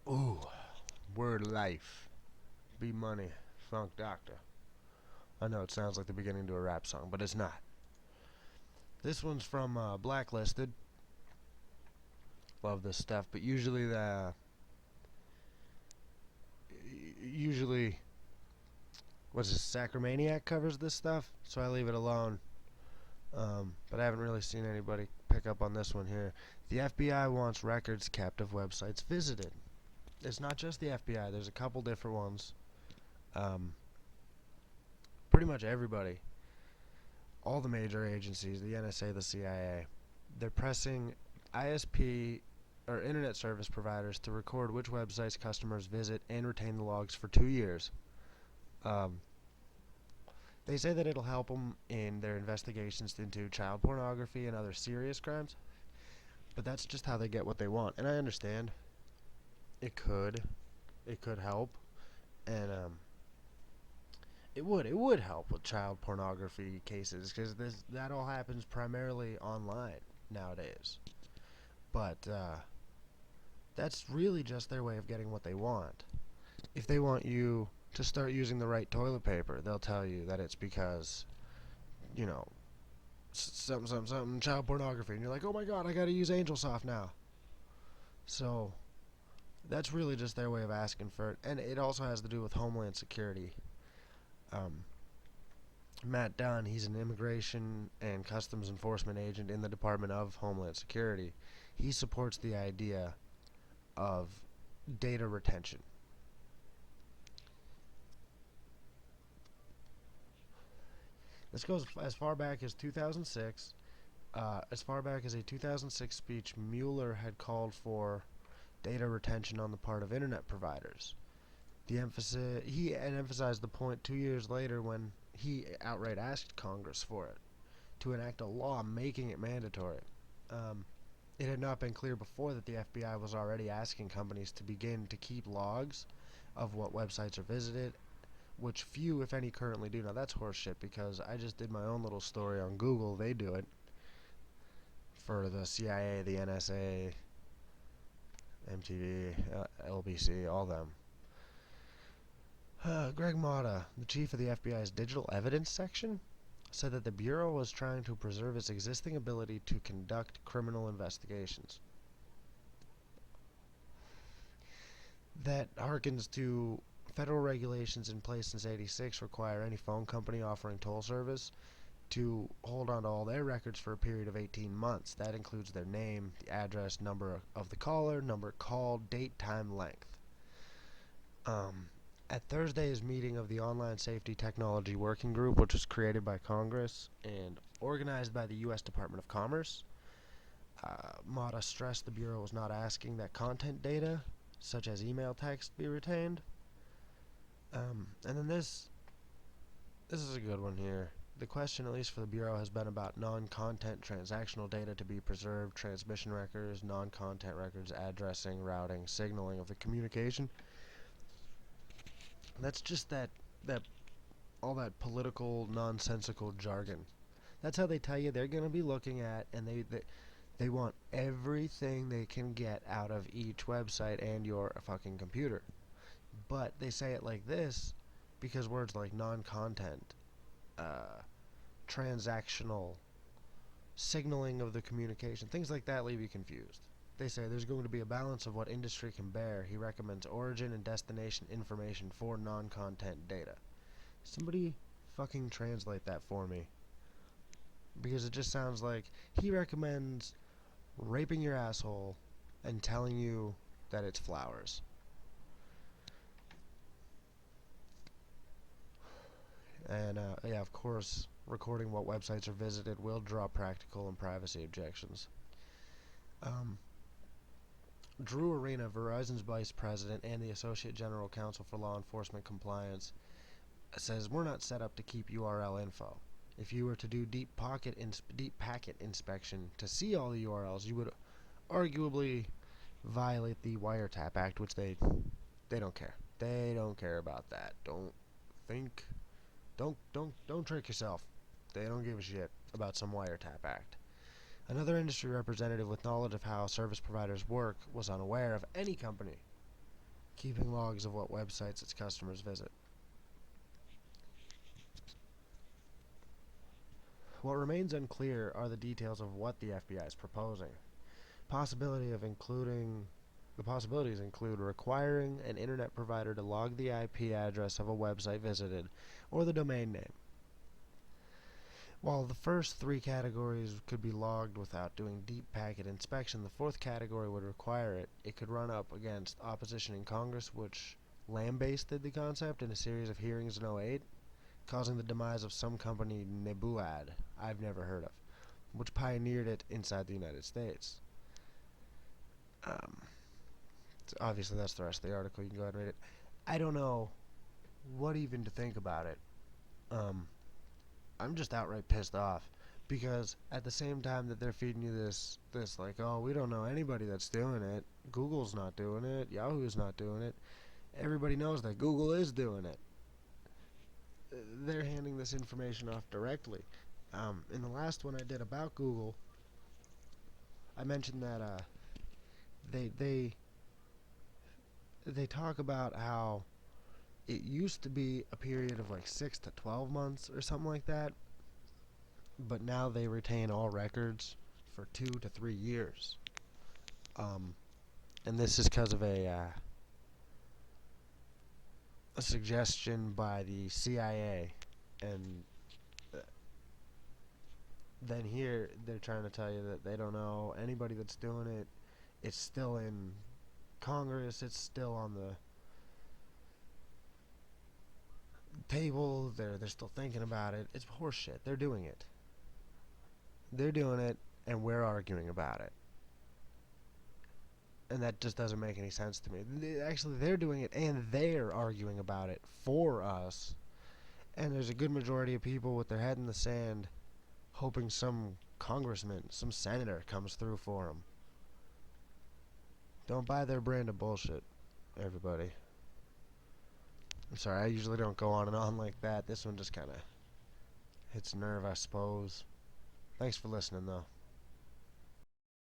Ooh, Word Life, B Money, Funk Doctor. I know it sounds like the beginning to a rap song, but it's not. This one's from Blacklisted. Love this stuff, but usually, what's this? Sacramaniac covers this stuff, so I leave it alone. But I haven't really seen anybody pick up on this one here. The FBI wants records kept of websites visited. It's not just the FBI. There's a couple different ones. Um, Pretty much everybody, all the major agencies, the NSA, the CIA, they're pressing ISP or internet service providers to record which websites customers visit and retain the logs for 2 years. Um, they say that it'll help them in their investigations into child pornography and other serious crimes, but that's just how they get what they want. And I understand it could help, and it would help with child pornography cases because that all happens primarily online nowadays. But that's really just their way of getting what they want. If they want you to start using the right toilet paper, they'll tell you that it's because, you know, something child pornography, and you're like, oh my god, I gotta use AngelSoft now. So that's really just their way of asking for it, and it also has to do with Homeland Security. Um, Matt Dunn, he's an immigration and customs enforcement agent in the Department of Homeland Security. He supports the idea of data retention. This goes as far back as 2006. As far back as a 2006 speech, Mueller had called for data retention on the part of internet providers. He had emphasized the point 2 years later when he outright asked Congress for it to enact a law making it mandatory. Um, it had not been clear before that the FBI was already asking companies to begin to keep logs of what websites are visited, which few, if any, currently do. Now that's horseshit because I just did my own little story on Google. They do it for the CIA, the NSA, MTV, LBC, all them. Greg Motta, the chief of the FBI's Digital Evidence Section, said that the Bureau was trying to preserve its existing ability to conduct criminal investigations. That harkens to federal regulations in place since '86 require any phone company offering toll service to hold on to all their records for a period of 18 months. That includes their name, the address, number of the caller, number called, date, time, length. At Thursday's meeting of the Online Safety Technology Working Group, which was created by Congress and organized by the U.S. Department of Commerce, Mata stressed the Bureau was not asking that content data, such as email text, be retained. And then this is a good one here. The question, at least for the Bureau, has been about non-content transactional data to be preserved, transmission records, non-content records, addressing, routing, signaling of the communication. That's just that all that political nonsensical jargon. That's how they tell you they're going to be looking at, and they want everything they can get out of each website and your fucking computer. But they say it like this because words like non-content, transactional, signaling of the communication, things like that leave you confused. They say there's going to be a balance of what industry can bear. He recommends origin and destination information for non-content data. Somebody fucking translate that for me. Because it just sounds like he recommends raping your asshole and telling you that it's flowers. And yeah, of course, recording what websites are visited will draw practical and privacy objections. Um, Drew Arena, Verizon's vice president and the associate general counsel for law enforcement compliance, says we're not set up to keep URL info. If you were to do deep packet inspection to see all the URLs, you would arguably violate the Wiretap Act, which they don't care. They don't care about that. Think don't trick yourself. They don't give a shit about some Wiretap Act. Another industry representative with knowledge of how service providers work was unaware of any company keeping logs of what websites its customers visit. What remains unclear are the details of what the FBI is proposing. The possibilities include requiring an internet provider to log the IP address of a website visited or the domain name. While the first three categories could be logged without doing deep packet inspection, the fourth category would require it. It could run up against opposition in Congress, which lambasted the concept in a series of hearings in '08, causing the demise of some company, Nebuad, I've never heard of, which pioneered it inside the United States. Obviously, that's the rest of the article. You can go ahead and read it. I don't know what even to think about it. I'm just outright pissed off because at the same time that they're feeding you this like, oh, we don't know anybody that's doing it. Google's not doing it. Yahoo's not doing it. Everybody knows that Google is doing it. They're handing this information off directly. In the last one I did about Google, I mentioned that they talk about how it used to be a period of like 6 to 12 months or something like that, but now they retain all records for 2 to 3 years. And this is because of a suggestion by the CIA, and then here they're trying to tell you that they don't know anybody that's doing it. It's still in Congress. It's still on the table. They're still thinking about it. It's horseshit. They're doing it. They're doing it, and we're arguing about it. And that just doesn't make any sense to me. Actually, they're doing it, and they're arguing about it for us. And there's a good majority of people with their head in the sand hoping some congressman, some senator comes through for them. Don't buy their brand of bullshit, everybody. I'm sorry, I usually don't go on and on like that. This one just kind of hits nerve, I suppose. Thanks for listening, though.